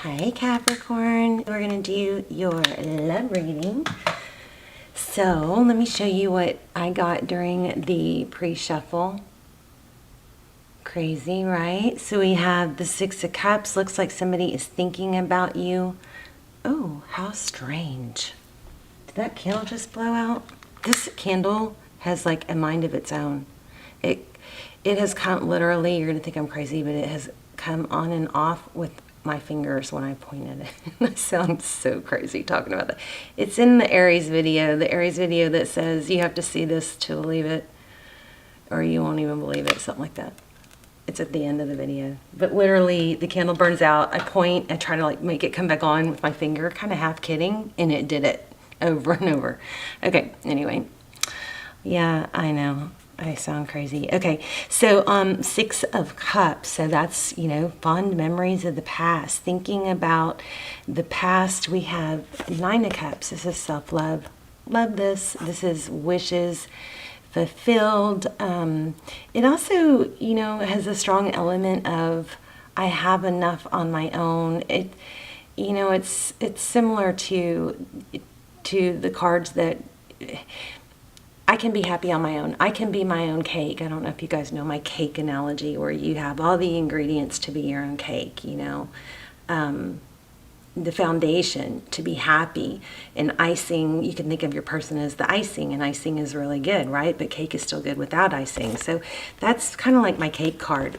Hi Capricorn, we're going to do your love reading. So let me show you what I got during the pre-shuffle. Crazy, right? So we have the Six of Cups. Looks like somebody is thinking about you. Oh, how strange. Did that candle just blow out? This candle has like a mind of its own. It has come, literally, you're going to think I'm crazy, but it has come on and off with my fingers when I pointed it. I sound so crazy talking about that. It's in the Aries video that says you have to see this to believe it, or you won't even believe it, something like that. It's at the end of the video. But literally, the candle burns out. I point, I try to like make it come back on with my finger, kind of half kidding, and it did it over and over. Okay, anyway. Yeah, I know. I sound crazy. Okay, so Six of Cups. So that's, you know, fond memories of the past. Thinking about the past, we have Nine of Cups. This is self-love. Love this. This is wishes fulfilled. It also, you know, has a strong element of I have enough on my own. It, you know, it's similar to the cards that I can be happy on my own. I can be my own cake. I don't know if you guys know my cake analogy, where you have all the ingredients to be your own cake, you know. The foundation to be happy, and icing, you can think of your person as the icing, and icing is really good, right? But cake is still good without icing. So that's kind of like my cake card.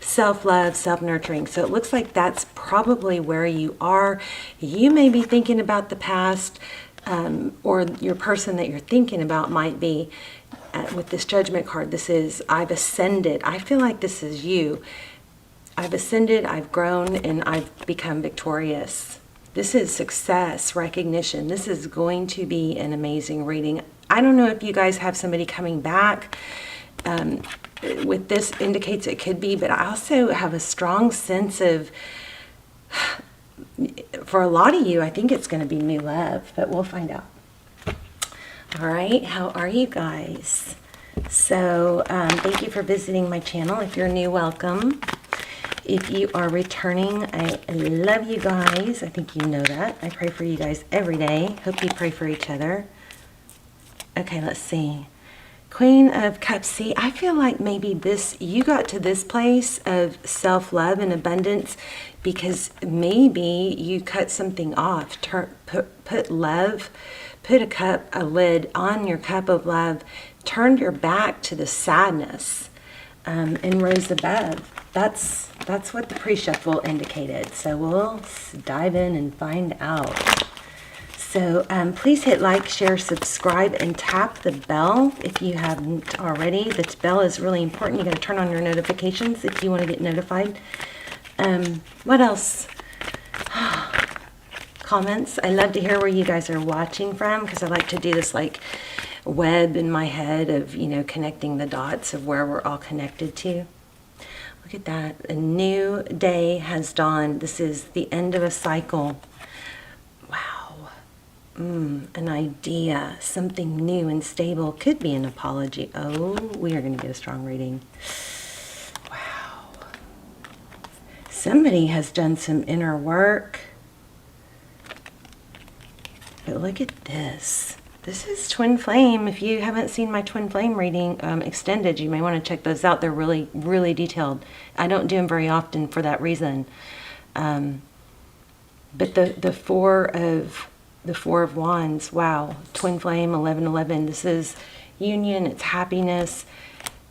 Self-love, self-nurturing. So it looks like that's probably where you are. You may be thinking about the past, or your person that you're thinking about might be, with this Judgment card, this is, I've ascended. I feel like this is you. I've ascended, I've grown, and I've become victorious. This is success, recognition. This is going to be an amazing reading. I don't know if you guys have somebody coming back. With this indicates it could be, but I also have a strong sense of, for a lot of you, I think it's going to be new love, but we'll find out. All right, how are you guys? So thank you for visiting my channel. If you're new, welcome. If you are returning, I love you guys. I think you know that. I pray for you guys every day. Hope you pray for each other. Okay, let's see. Queen of Cups. See, I feel like maybe this, you got to this place of self-love and abundance because maybe you cut something off. Put love, put a lid on your cup of love, turned your back to the sadness, and rose above. That's what the pre-shuffle indicated. So we'll dive in and find out. So please hit like, share, subscribe, and tap the bell if you haven't already. The bell is really important. You got to turn on your notifications if you want to get notified. What else? Comments. I love to hear where you guys are watching from, because I like to do this like web in my head of, you know, connecting the dots of where we're all connected to. Look at that. A new day has dawned. This is the end of a cycle. Wow. An idea. Something new and stable. Could be an apology. Oh, we are going to get a strong reading. Wow. Somebody has done some inner work. But look at this. This is Twin Flame. If you haven't seen my Twin Flame reading extended, you may want to check those out. They're really, really detailed. I don't do them very often for that reason. But the four of Wands, wow. Twin Flame, 1111. This is union. It's happiness.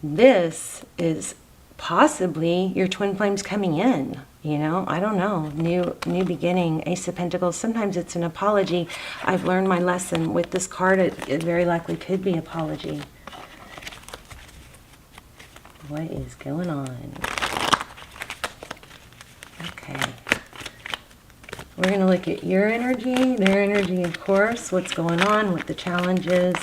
This is possibly your Twin Flames coming in. You know, I don't know. New beginning. Ace of Pentacles. Sometimes it's an apology. I've learned my lesson with this card. It very likely could be apology. What is going on? Okay. We're going to look at your energy, their energy, of course. What's going on, what the challenge is.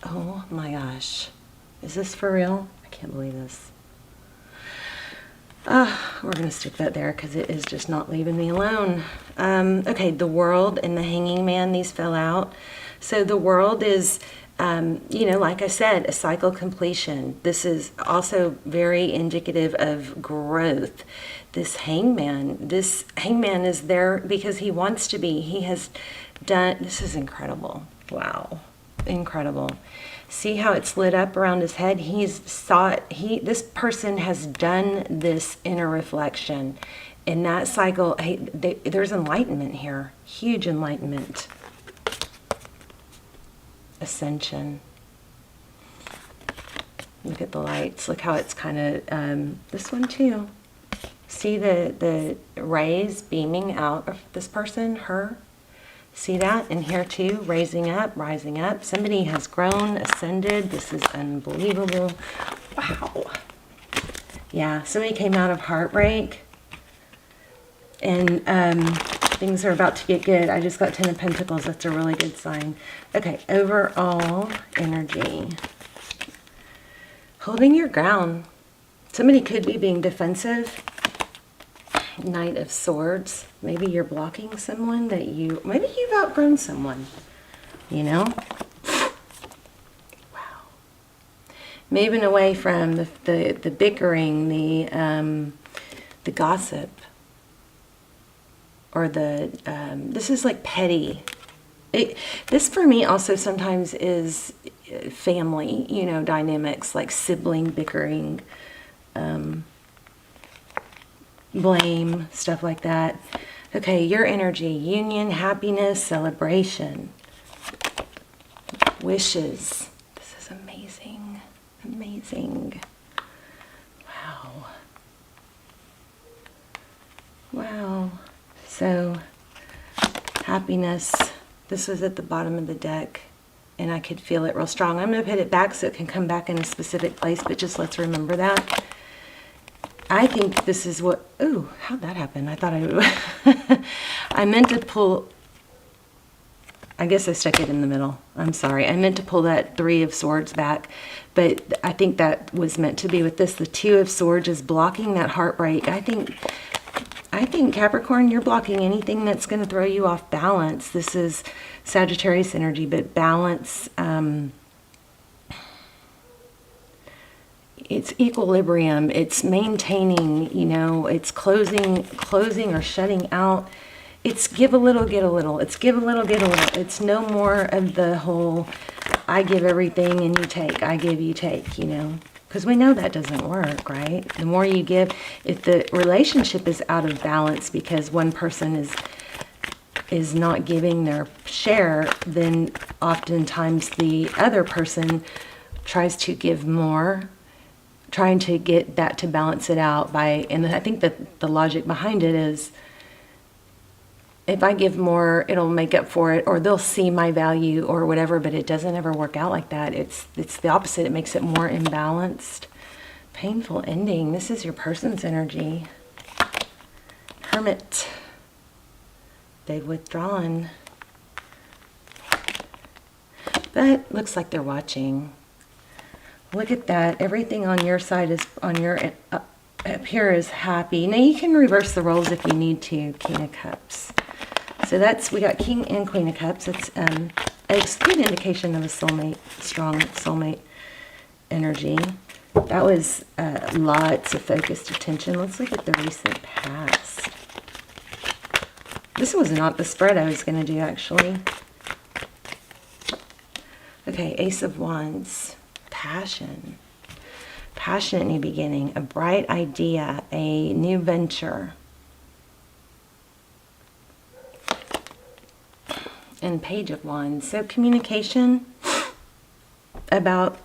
Oh my gosh. Is this for real? I can't believe this. We're going to stick that there because it is just not leaving me alone. Okay, the World and the Hanging Man, these fell out. So the World is You know, like I said, a cycle completion. This is also very indicative of growth. This hangman is there because he wants to be. He has done, this is incredible. Wow. Incredible. See how it's lit up around his head? This person has done this inner reflection. In that cycle, there's enlightenment here. Huge enlightenment. Ascension. Look at the lights. Look how it's kind of, this one too. See the rays beaming out of this person, her? See that? And here too, rising up. Somebody has grown, ascended. This is unbelievable. Wow. Yeah, somebody came out of heartbreak. And things are about to get good. I just got 10 of Pentacles. That's a really good sign. Okay, overall energy. Holding your ground. Somebody could be being defensive. Knight of Swords. Maybe you're blocking someone that maybe you've outgrown someone, you know? Wow. Moving away from the bickering, the gossip, or this is like petty. This for me also sometimes is family, you know, dynamics, like sibling bickering, blame, stuff like that. Okay, your energy, union, happiness, celebration, wishes. This is amazing, amazing. Wow. Wow. So, happiness. This was at the bottom of the deck, and I could feel it real strong. I'm going to put it back so it can come back in a specific place, but just let's remember that. I think this is what, ooh, how'd that happen? I thought I would, I meant to pull, I guess I stuck it in the middle. I'm sorry. I meant to pull that 3 of Swords back, but I think that was meant to be with this. The 2 of Swords is blocking that heartbreak. I think Capricorn, you're blocking anything that's going to throw you off balance. This is Sagittarius energy, but balance, it's equilibrium, it's maintaining, you know, it's closing or shutting out. It's give a little, get a little. It's give a little, get a little. It's no more of the whole, I give everything and you take, I give, you take, you know. Because we know that doesn't work, right? The more you give, if the relationship is out of balance because one person is not giving their share, then oftentimes the other person tries to give more, trying to get that to balance it out by, and I think that the logic behind it is, if I give more, it'll make up for it, or they'll see my value or whatever, but it doesn't ever work out like that. It's the opposite. It makes it more imbalanced. Painful ending. This is your person's energy. Hermit. They've withdrawn. But looks like they're watching. Look at that. Everything on your side is, on your up here is happy. Now you can reverse the roles if you need to. King of Cups. So that's, we got King and Queen of Cups. It's a good indication of a soulmate, strong soulmate energy. That was lots of focused attention. Let's look at the recent past. This was not the spread I was going to do, actually. Okay, Ace of Wands. Passion. Passionate new beginning. A bright idea. A new venture. And Page of Wands. So communication about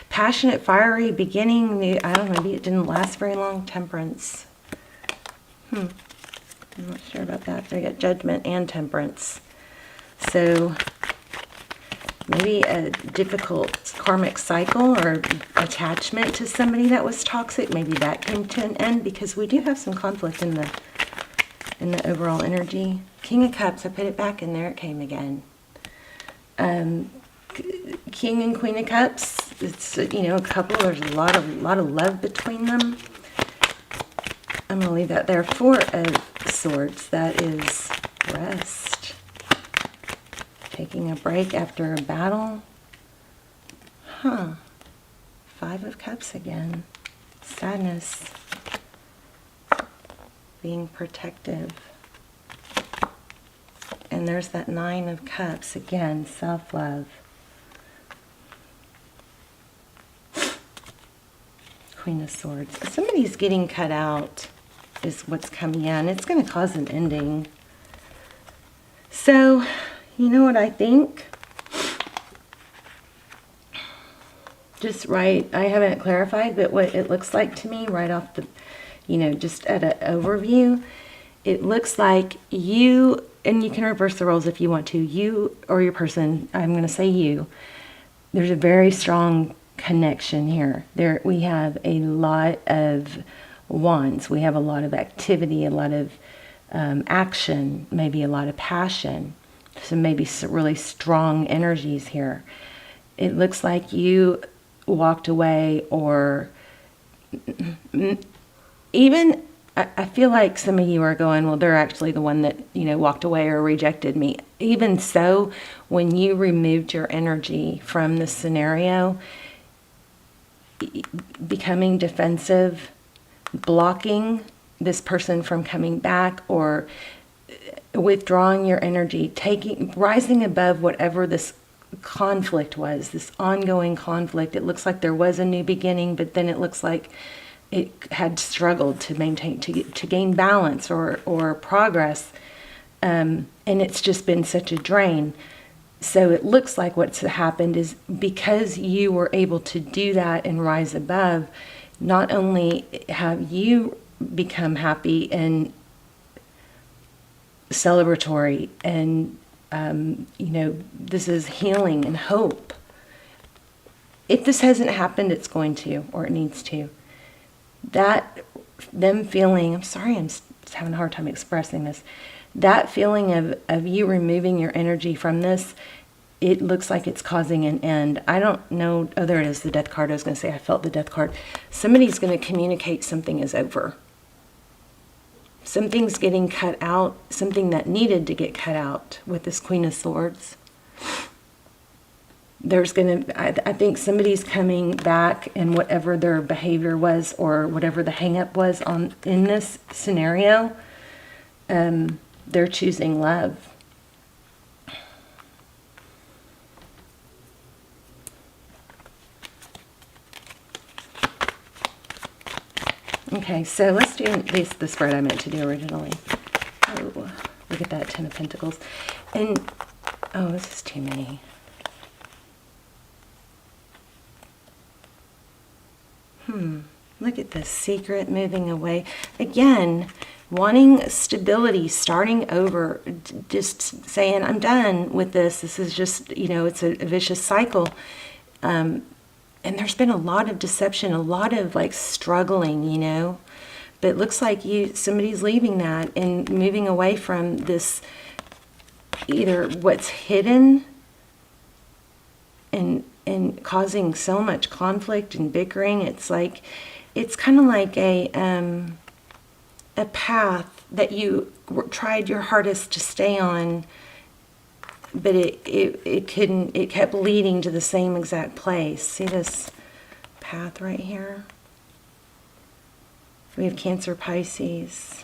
passionate, fiery beginning. I don't know, maybe it didn't last very long. Temperance. I'm not sure about that. They got Judgment and Temperance. So maybe a difficult karmic cycle or attachment to somebody that was toxic. Maybe that came to an end, because we do have some conflict in the overall energy. King of Cups, I put it back in there, it came again. King and Queen of Cups, it's, you know, a couple, there's a lot of love between them. I'm going to leave that there. 4 of Swords, that is rest. Taking a break after a battle. Huh. 5 of Cups again. Sadness. Being protective. And there's that 9 of Cups again. Self-love. Queen of Swords. Somebody's getting cut out is what's coming in. It's going to cause an ending. So, you know what I think? Just right, I haven't clarified, but what it looks like to me right off the, just at an overview, it looks like you, and you can reverse the roles if you want to, you or your person, I'm going to say you, there's a very strong connection here. There we have a lot of wands. We have a lot of activity, a lot of action, maybe a lot of passion. So maybe some really strong energies here. It looks like you walked away, or even I feel like some of you are going, well, they're actually the one that, walked away or rejected me. Even so, when you removed your energy from the scenario, becoming defensive, blocking this person from coming back, or withdrawing your energy, rising above whatever this conflict was, this ongoing conflict. It looks like there was a new beginning, but then it looks like it had struggled to maintain, to gain balance or progress, and it's just been such a drain. So it looks like what's happened is, because you were able to do that and rise above, not only have you become happy and celebratory, and this is healing and hope. If this hasn't happened, it's going to, or it needs to. Them feeling, I'm sorry, I'm having a hard time expressing this. That feeling of you removing your energy from this, it looks like it's causing an end. I don't know. Oh, there it is, the Death card. I was going to say, I felt the Death card. Somebody's going to communicate something is over. Something's getting cut out, something that needed to get cut out with this Queen of Swords. There's going to, I think somebody's coming back, and whatever their behavior was, or whatever the hang-up was in this scenario, they're choosing love. Okay, so let's do the spread I meant to do originally. Oh, look at that 10 of Pentacles. And, oh, this is too many. Look at this secret moving away. Again, wanting stability, starting over, just saying, I'm done with this. This is just, it's a vicious cycle. And there's been a lot of deception, a lot of struggling, but it looks like somebody's leaving that and moving away from this, either what's hidden and causing so much conflict and bickering. It's kind of like a path that you tried your hardest to stay on, but it couldn't. It kept leading to the same exact place. See this path right here? We have Cancer, Pisces.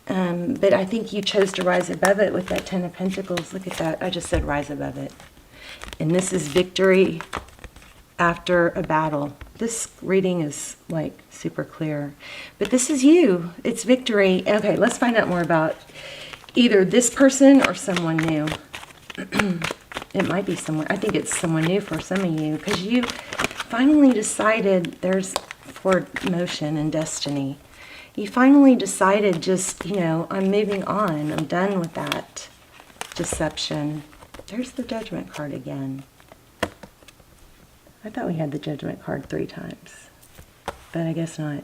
But I think you chose to rise above it with that 10 of Pentacles. Look at that. I just said rise above it. And this is victory after a battle. This reading is super clear. But this is you. It's victory. Okay, let's find out more about either this person or someone new. It might be someone, I think it's someone new for some of you, because you finally decided, there's forward motion and destiny. You finally decided, just, I'm moving on. I'm done with that deception. There's the Judgment card again. I thought we had the Judgment card 3 times, but I guess not.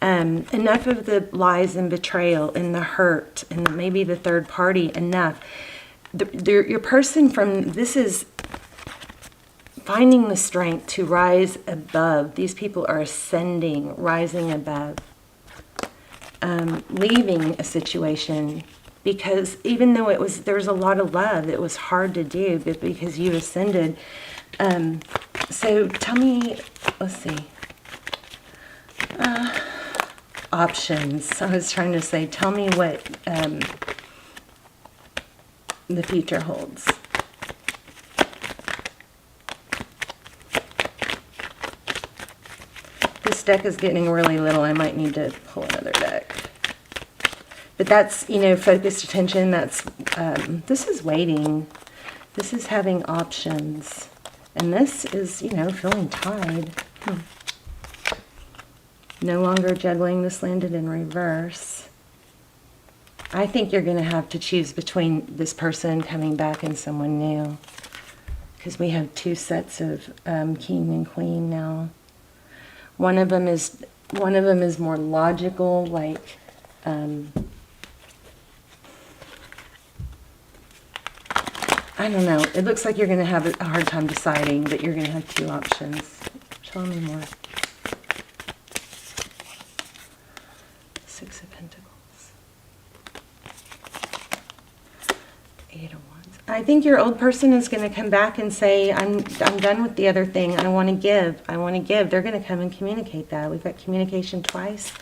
Enough of the lies and betrayal and the hurt and maybe the third party. Enough. Your person this is finding the strength to rise above. These people are ascending, rising above, leaving a situation, because even though there was a lot of love, it was hard to do, but because you ascended, So tell me, let's see. Options. I was trying to say, tell me what the future holds. This deck is getting really little. I might need to pull another deck. But that's, you know, focused attention. That's, this is waiting. This is having options. And this is, you know, feeling tied. No longer juggling. This landed in reverse. I think you're going to have to choose between this person coming back and someone new. Because we have two sets of king and queen now. One of them is more logical, like I don't know. It looks like you're going to have a hard time deciding, but you're going to have two options. Tell me more. Six of Pentacles. Eight of Wands. I think your old person is going to come back and say, I'm done with the other thing. I want to give. I want to give. They're going to come and communicate that. We've got communication twice.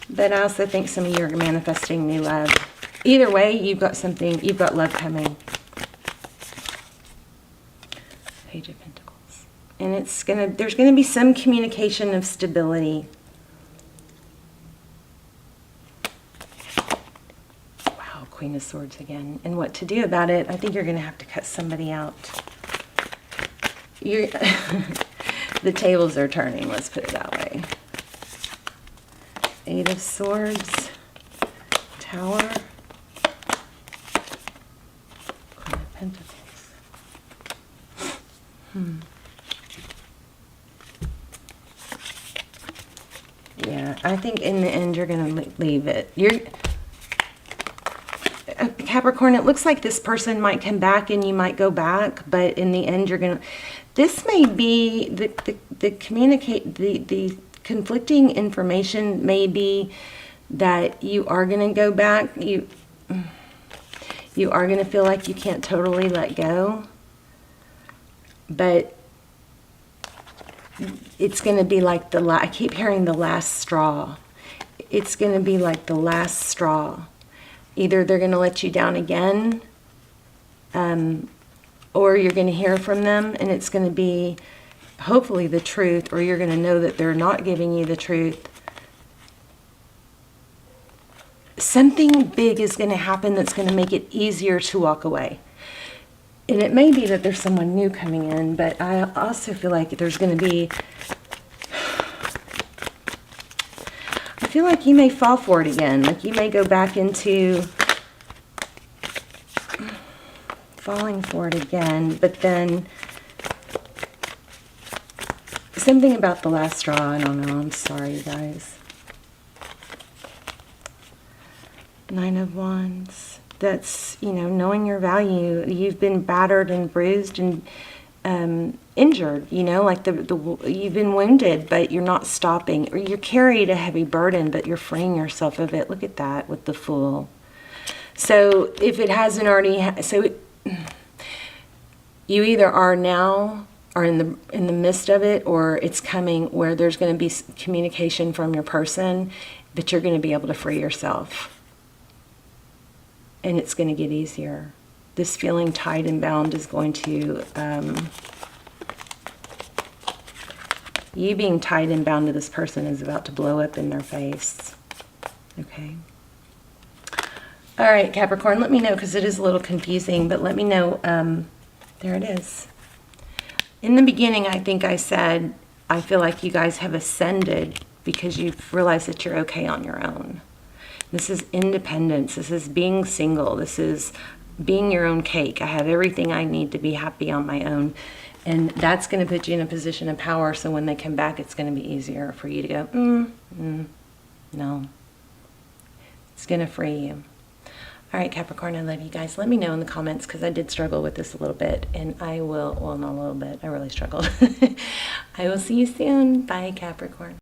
But I also think some of you are manifesting new love. Either way, you've got something, you've got love coming. Page of Pentacles. And there's gonna be some communication of stability. Wow, Queen of Swords again. And what to do about it, I think you're gonna have to cut somebody out. The tables are turning, let's put it that way. Eight of Swords, Tower, Queen of Pentacles. Yeah, I think in the end you're going to leave it. Capricorn, it looks like this person might come back and you might go back, but in the end you're going to... This may be the conflicting information may be that you are going to go back. You are going to feel like you can't totally let go. But it's going to be like I keep hearing the last straw. It's going to be like the last straw. Either they're going to let you down again, or you're going to hear from them and it's going to be hopefully the truth, or you're going to know that they're not giving you the truth. Something big is going to happen that's going to make it easier to walk away. And it may be that there's someone new coming in, but I also feel like there's going to be... I feel like you may fall for it again. Like you may go back into falling for it again, but then... Something about the last straw, I don't know. I'm sorry, guys. Nine of Wands. That's, you know, knowing your value. You've been battered and bruised and injured, you know, like you've been wounded, but you're not stopping. Or you're carried a heavy burden, but you're freeing yourself of it. Look at that with the Fool. So if it hasn't already... you either are now... are in the midst of it, or it's coming where there's going to be communication from your person, but you're going to be able to free yourself. And it's going to get easier. This feeling tied and bound is going to... you being tied and bound to this person is about to blow up in their face. Okay? All right, Capricorn, let me know, because it is a little confusing, but let me know. There it is. In the beginning, I think I said, I feel like you guys have ascended because you've realized that you're okay on your own. This is independence. This is being single. This is being your own cake. I have everything I need to be happy on my own. And that's going to put you in a position of power, so when they come back, it's going to be easier for you to go, no. It's going to free you. All right, Capricorn, I love you guys. Let me know in the comments, because I did struggle with this a little bit, and I will, well, not a little bit, I really struggled. I will see you soon. Bye, Capricorn.